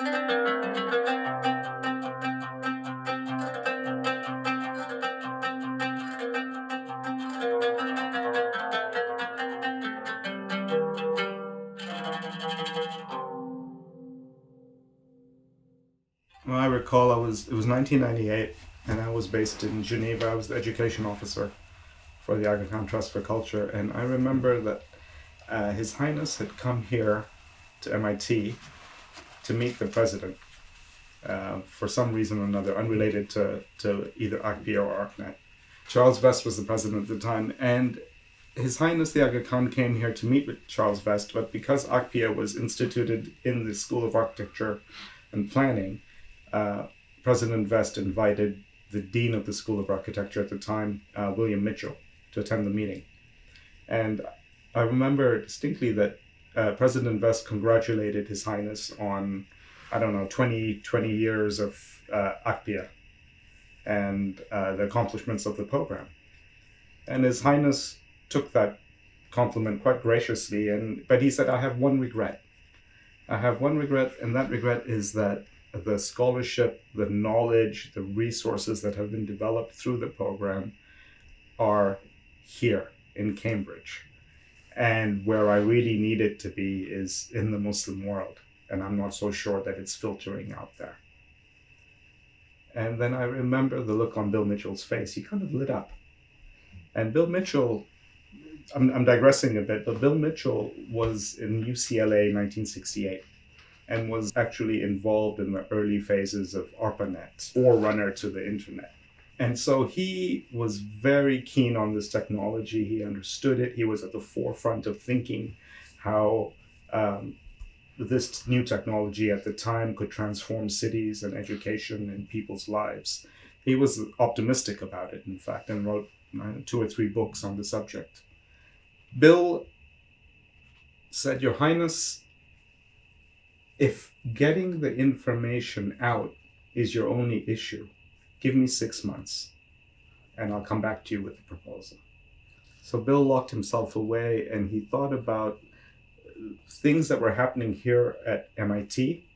Well, I recall it was 1998, and I was based in Geneva. I was the education officer for the Aga Khan Trust for Culture, and I remember that His Highness had come here to MIT to meet the president for some reason or another, unrelated to either ACPIA or Archnet. Charles Vest was the president at the time, and His Highness the Aga Khan came here to meet with Charles Vest, but because ACPIA was instituted in the School of Architecture and Planning, President Vest invited the Dean of the School of Architecture at the time, William Mitchell, to attend the meeting. And I remember distinctly that President Vest congratulated His Highness on, I don't know, 20 years of ACPIA and the accomplishments of the program. And His Highness took that compliment quite graciously, but he said, I have one regret. And that regret is that the scholarship, the knowledge, the resources that have been developed through the program are here in Cambridge. And where I really need it to be is in the Muslim world. And I'm not so sure that it's filtering out there. And then I remember the look on Bill Mitchell's face. He kind of lit up. And Bill Mitchell, I'm digressing a bit, but Bill Mitchell was in UCLA in 1968 and was actually involved in the early phases of ARPANET, forerunner to the internet. And so he was very keen on this technology. He understood it. He was at the forefront of thinking how this new technology at the time could transform cities and education and people's lives. He was optimistic about it, in fact, and wrote 2 or 3 books on the subject. Bill said, Your Highness, if getting the information out is your only issue, give me 6 months and I'll come back to you with the proposal. So Bill locked himself away and he thought about things that were happening here at MIT,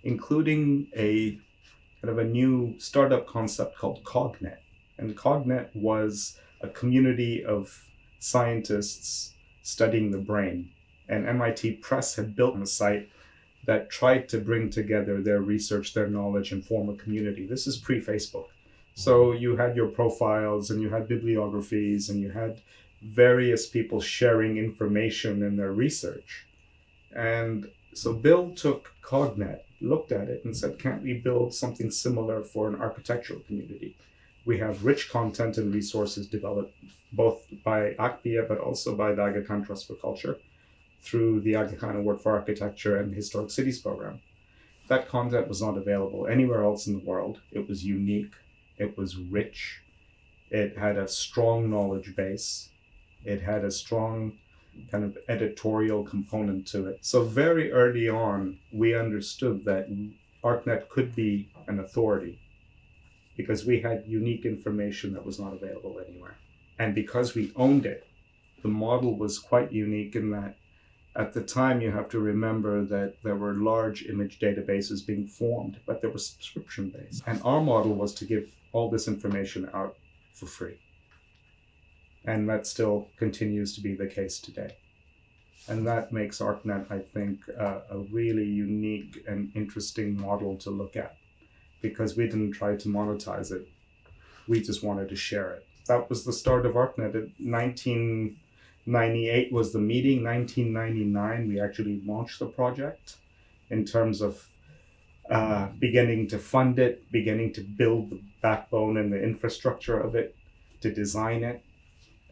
including a kind of a new startup concept called Cognet. And Cognet was a community of scientists studying the brain. And MIT Press had built a site that tried to bring together their research, their knowledge, and form a community. This is pre-Facebook. So you had your profiles and you had bibliographies and you had various people sharing information in their research. And so Bill took Cognet, looked at it and said, can't we build something similar for an architectural community? We have rich content and resources developed both by ACPIA, but also by the Aga Khan Trust for Culture through the Aga Khan Award for Architecture and Historic Cities program. That content was not available anywhere else in the world. It was unique. It was rich. It had a strong knowledge base. It had a strong kind of editorial component to it. So very early on, we understood that Archnet could be an authority because we had unique information that was not available anywhere. And because we owned it, the model was quite unique in that at the time, you have to remember that there were large image databases being formed, but they were subscription-based. And our model was to give all this information out for free. And that still continues to be the case today. And that makes Archnet, I think, a really unique and interesting model to look at because we didn't try to monetize it. We just wanted to share it. That was the start of Archnet. In 1998 was the meeting. 1999, we actually launched the project in terms of beginning to fund it, beginning to build the backbone and the infrastructure of it, to design it.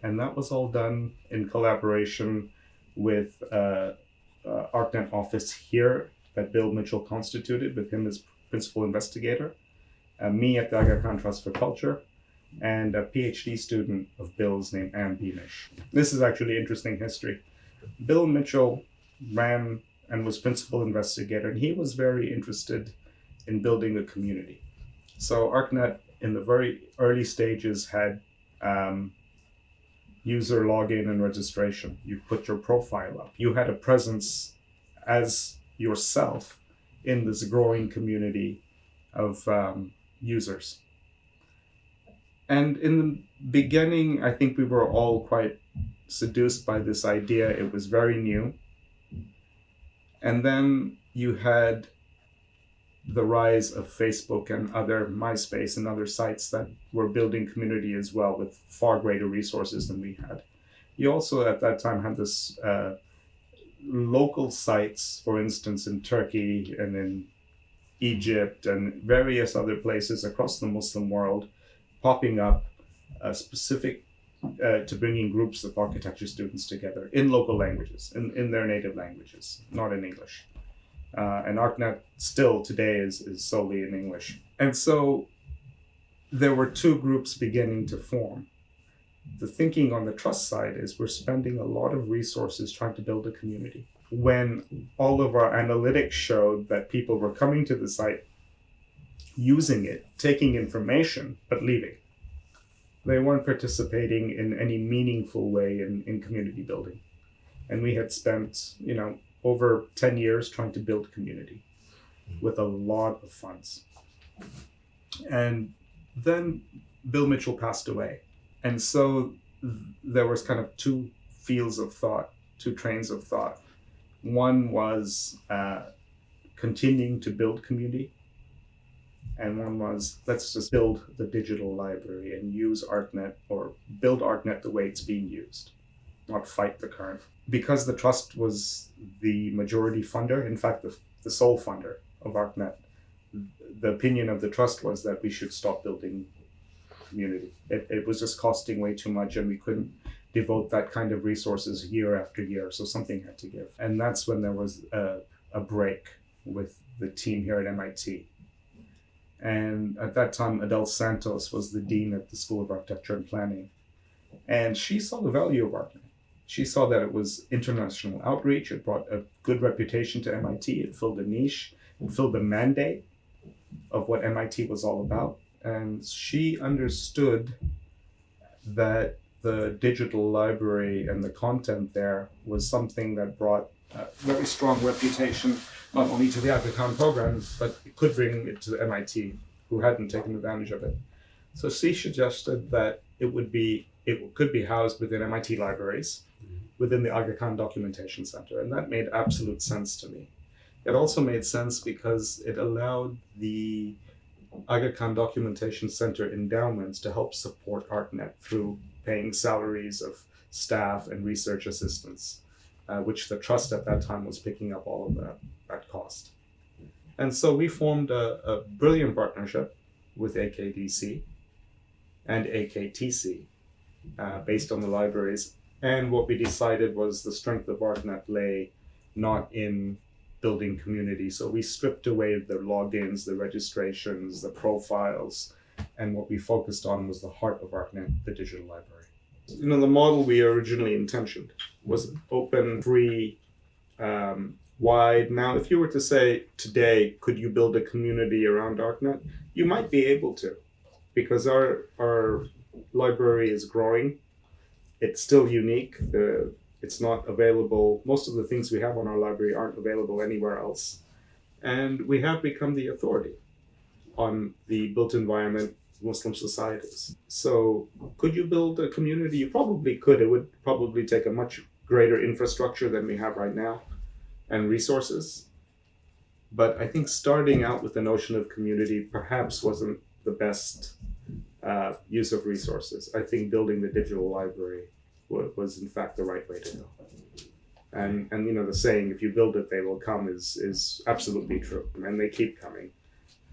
And that was all done in collaboration with Archnet office here that Bill Mitchell constituted with him as principal investigator, me at the Aga Khan Trust for Culture, and a PhD student of Bill's named Ann Beamish. This is actually interesting history. Bill Mitchell ran and was principal investigator, and he was very interested in building a community. So Archnet, in the very early stages, had user login and registration. You put your profile up. You had a presence as yourself in this growing community of users. And in the beginning, I think we were all quite seduced by this idea. It was very new. And then you had the rise of Facebook and other MySpace and other sites that were building community as well with far greater resources than we had. You also at that time had this local sites, for instance, in Turkey and in Egypt and various other places across the Muslim world popping up specific to bringing groups of architecture students together in local languages, in their native languages, not in English. And Archnet still today is solely in English. And so there were two groups beginning to form. The thinking on the trust side is we're spending a lot of resources trying to build a community. When all of our analytics showed that people were coming to the site, using it, taking information, but leaving. They weren't participating in any meaningful way in community building. And we had spent, over 10 years trying to build community with a lot of funds. And then Bill Mitchell passed away. And so there was kind of two fields of thought, two trains of thought. One was continuing to build community. And one was, let's just build the digital library and use Archnet or build Archnet the way it's being used, not fight the current. Because the trust was the majority funder, in fact, the sole funder of Archnet, the opinion of the trust was that we should stop building community. It was just costing way too much and we couldn't devote that kind of resources year after year, so something had to give. And that's when there was a break with the team here at MIT. And at that time, Adele Santos was the dean at the School of Architecture and Planning. And she saw the value of Archnet. She saw that it was international outreach. It brought a good reputation to MIT. It filled a niche. It filled the mandate of what MIT was all about. And she understood that the digital library and the content there was something that brought a very strong reputation, not only to the Aga Khan program, but it could bring it to MIT, who hadn't taken advantage of it. So she suggested that it could be housed within MIT libraries, within the Aga Khan Documentation Center, and that made absolute sense to me. It also made sense because it allowed the Aga Khan Documentation Center endowments to help support Archnet through paying salaries of staff and research assistants, which the trust at that time was picking up all of that cost. And so we formed a brilliant partnership with AKDC and AKTC based on the libraries. And what we decided was the strength of Archnet lay not in building community. So we stripped away the logins, the registrations, the profiles, and what we focused on was the heart of Archnet, the digital library. The model we originally intentioned was open, free, wide. Now, if you were to say today, could you build a community around Archnet? You might be able to, because our library is growing. It's still unique. It's not available. Most of the things we have on our library aren't available anywhere else. And we have become the authority on the built environment Muslim societies. So could you build a community? You probably could. It would probably take a much greater infrastructure than we have right now and resources. But I think starting out with the notion of community perhaps wasn't the best use of resources. I think building the digital library was in fact the right way to go. And the saying, if you build it, they will come is absolutely true. And they keep coming.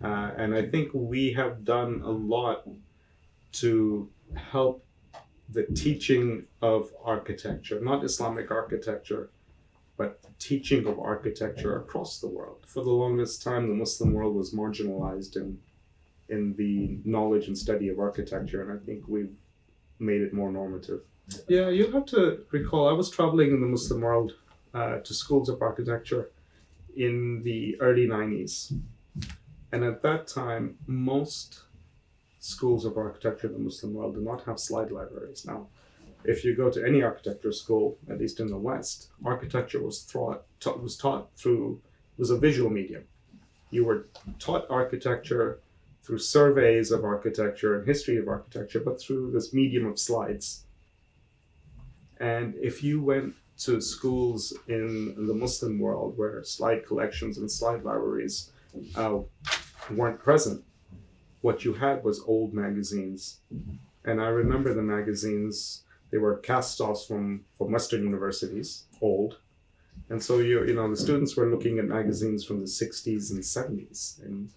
And I think we have done a lot to help the teaching of architecture, not Islamic architecture, but the teaching of architecture across the world. For the longest time, the Muslim world was marginalized in the knowledge and study of architecture, and I think we've made it more normative. Yeah, you have to recall, I was traveling in the Muslim world to schools of architecture in the early 90s. And at that time, most schools of architecture in the Muslim world do not have slide libraries. Now, if you go to any architecture school, at least in the West, architecture was taught through a visual medium. You were taught architecture through surveys of architecture and history of architecture, but through this medium of slides. And if you went to schools in the Muslim world where slide collections and slide libraries weren't present, what you had was old magazines. And I remember the magazines, they were cast-offs from Western universities, old. And so the students were looking at magazines from the 60s and 70s and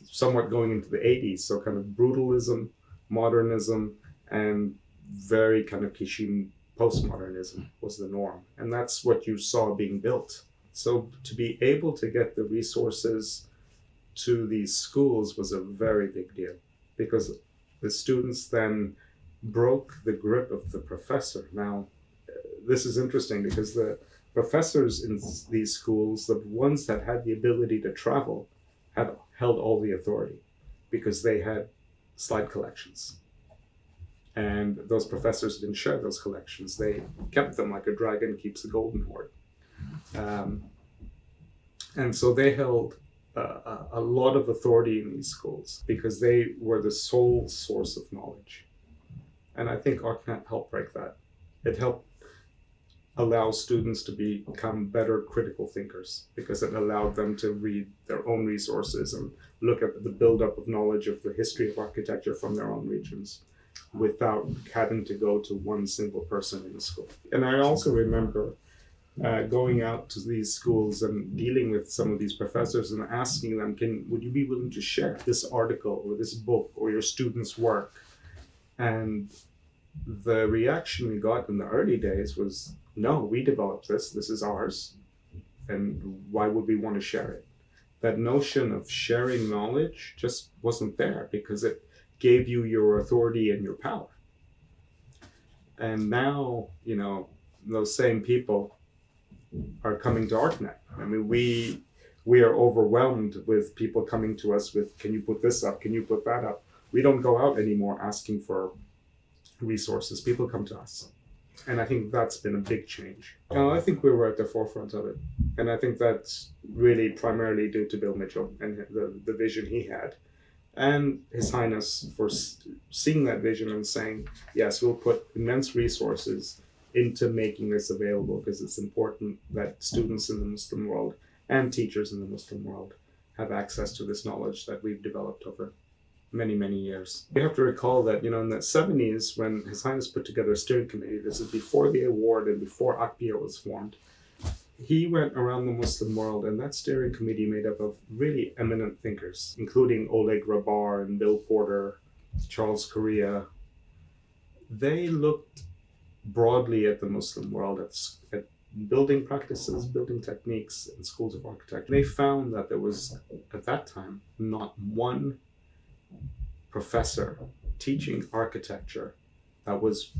somewhat going into the 80s. So kind of brutalism, modernism, and very kind of Kishin postmodernism was the norm. And that's what you saw being built. So to be able to get the resources to these schools was a very big deal, because the students then broke the grip of the professor. Now, this is interesting because the professors in these schools, the ones that had the ability to travel, had held all the authority because they had slide collections. And those professors didn't share those collections. They kept them like a dragon keeps a golden hoard. And so they held a lot of authority in these schools because they were the sole source of knowledge. And I think Archnet helped break that. It helped allow students to become better critical thinkers because it allowed them to read their own resources and look at the buildup of knowledge of the history of architecture from their own regions without having to go to one single person in the school. And I also remember going out to these schools and dealing with some of these professors and asking them, would you be willing to share this article or this book or your students' work? And the reaction we got in the early days was, no, we developed this is ours, and why would we want to share it? That notion of sharing knowledge just wasn't there because it gave you your authority and your power. And now, those same people are coming to Archnet. I mean, we are overwhelmed with people coming to us with, can you put this up? Can you put that up? We don't go out anymore asking for resources. People come to us. And I think that's been a big change. I think we were at the forefront of it. And I think that's really primarily due to Bill Mitchell and the vision he had. And His Highness for seeing that vision and saying, yes, we'll put immense resources into making this available because it's important that students in the Muslim world and teachers in the Muslim world have access to this knowledge that we've developed over many, many years. You have to recall that, in the 70s, when His Highness put together a steering committee, this is before the award and before ACPIA was formed, he went around the Muslim world, and that steering committee made up of really eminent thinkers, including Oleg Rabar and Bill Porter, Charles Correa. They looked broadly at the Muslim world, at building practices, building techniques, and schools of architecture. They found that there was, at that time, not one professor teaching architecture that was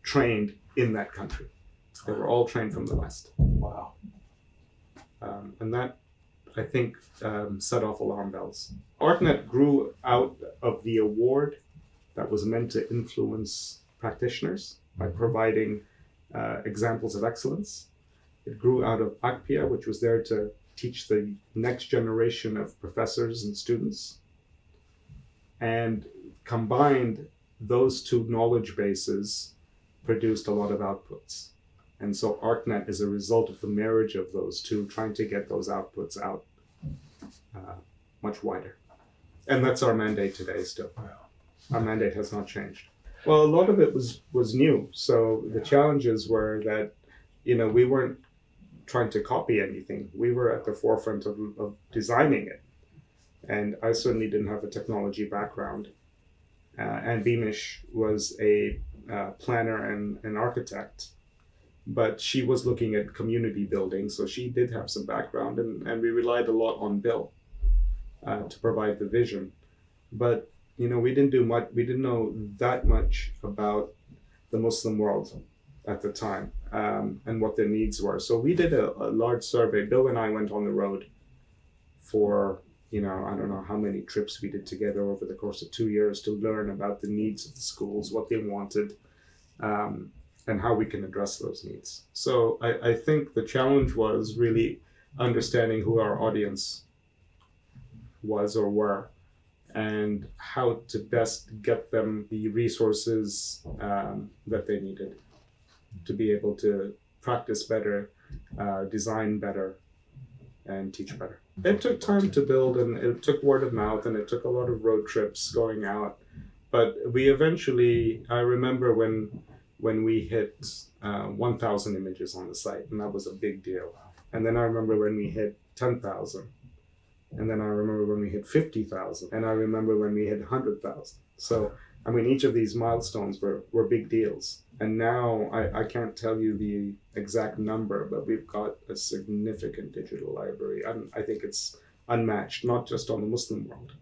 trained in that country. They were all trained from the West. Wow. And that, I think, set off alarm bells. Archnet grew out of the award that was meant to influence practitioners by providing examples of excellence. It grew out of ACPIA, which was there to teach the next generation of professors and students. And combined, those two knowledge bases produced a lot of outputs. And so Archnet is a result of the marriage of those two, trying to get those outputs out much wider. And that's our mandate today still. Our mandate has not changed. Well, a lot of it was new. So the challenges were that, we weren't trying to copy anything. We were at the forefront of designing it. And I certainly didn't have a technology background. And Beamish was a planner and an architect. But she was looking at community building, so she did have some background, and we relied a lot on Bill to provide the vision. But we didn't do much. We didn't know that much about the Muslim world at the time and what their needs were. So we did a large survey. Bill and I went on the road for I don't know how many trips we did together over the course of 2 years to learn about the needs of the schools, what they wanted. And how we can address those needs. So I think the challenge was really understanding who our audience was or were, and how to best get them the resources that they needed to be able to practice better, design better, and teach better. It took time to build, and it took word of mouth, and it took a lot of road trips going out. But we eventually, I remember when we hit 1,000 images on the site, and that was a big deal. And then I remember when we hit 10,000. And then I remember when we hit 50,000. And I remember when we hit 100,000. So, I mean, each of these milestones were big deals. And now I can't tell you the exact number, but we've got a significant digital library. I think it's unmatched, not just on the Muslim world.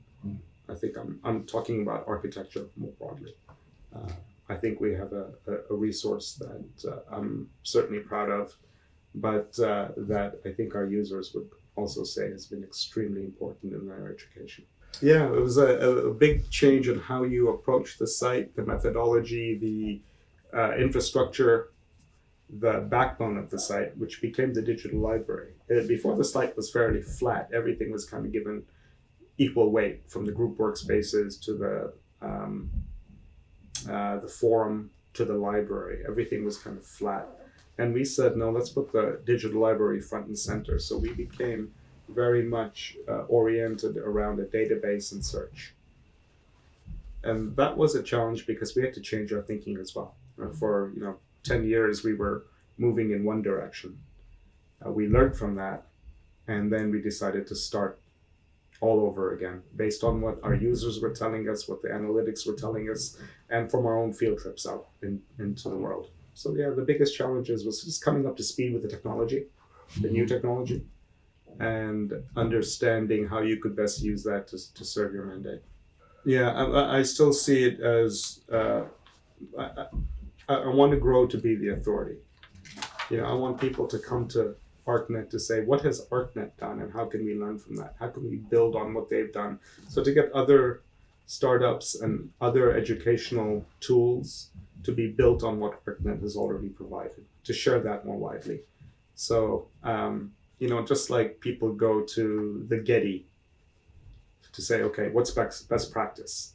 I think I'm talking about architecture more broadly. I think we have a resource that I'm certainly proud of, but that I think our users would also say has been extremely important in their education. Yeah, it was a big change in how you approach the site, the methodology, the infrastructure, the backbone of the site, which became the digital library. Before the site was fairly flat, everything was kind of given equal weight, from the group workspaces to the forum to the library. Everything was kind of flat. And we said, no, let's put the digital library front and center. So we became very much oriented around a database and search. And that was a challenge because we had to change our thinking as well. For 10 years, we were moving in one direction. We learned from that, and then we decided to start all over again, based on what our users were telling us, what the analytics were telling us, and from our own field trips out into the world. So yeah, the biggest challenges was just coming up to speed with the technology, the new technology, and understanding how you could best use that to serve your mandate. Yeah, I still see it as I want to grow to be the authority. I want people to come to Archnet to say, what has Archnet done and how can we learn from that? How can we build on what they've done? So to get other startups and other educational tools to be built on what Archnet has already provided, to share that more widely. So, just like people go to the Getty to say, okay, what's best practice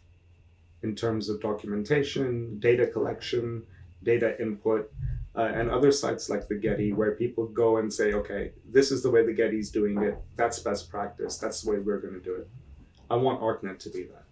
in terms of documentation, data collection, data input, and other sites like the Getty, where people go and say, okay, this is the way the Getty's doing it. That's best practice. That's the way we're going to do it. I want Archnet to be that.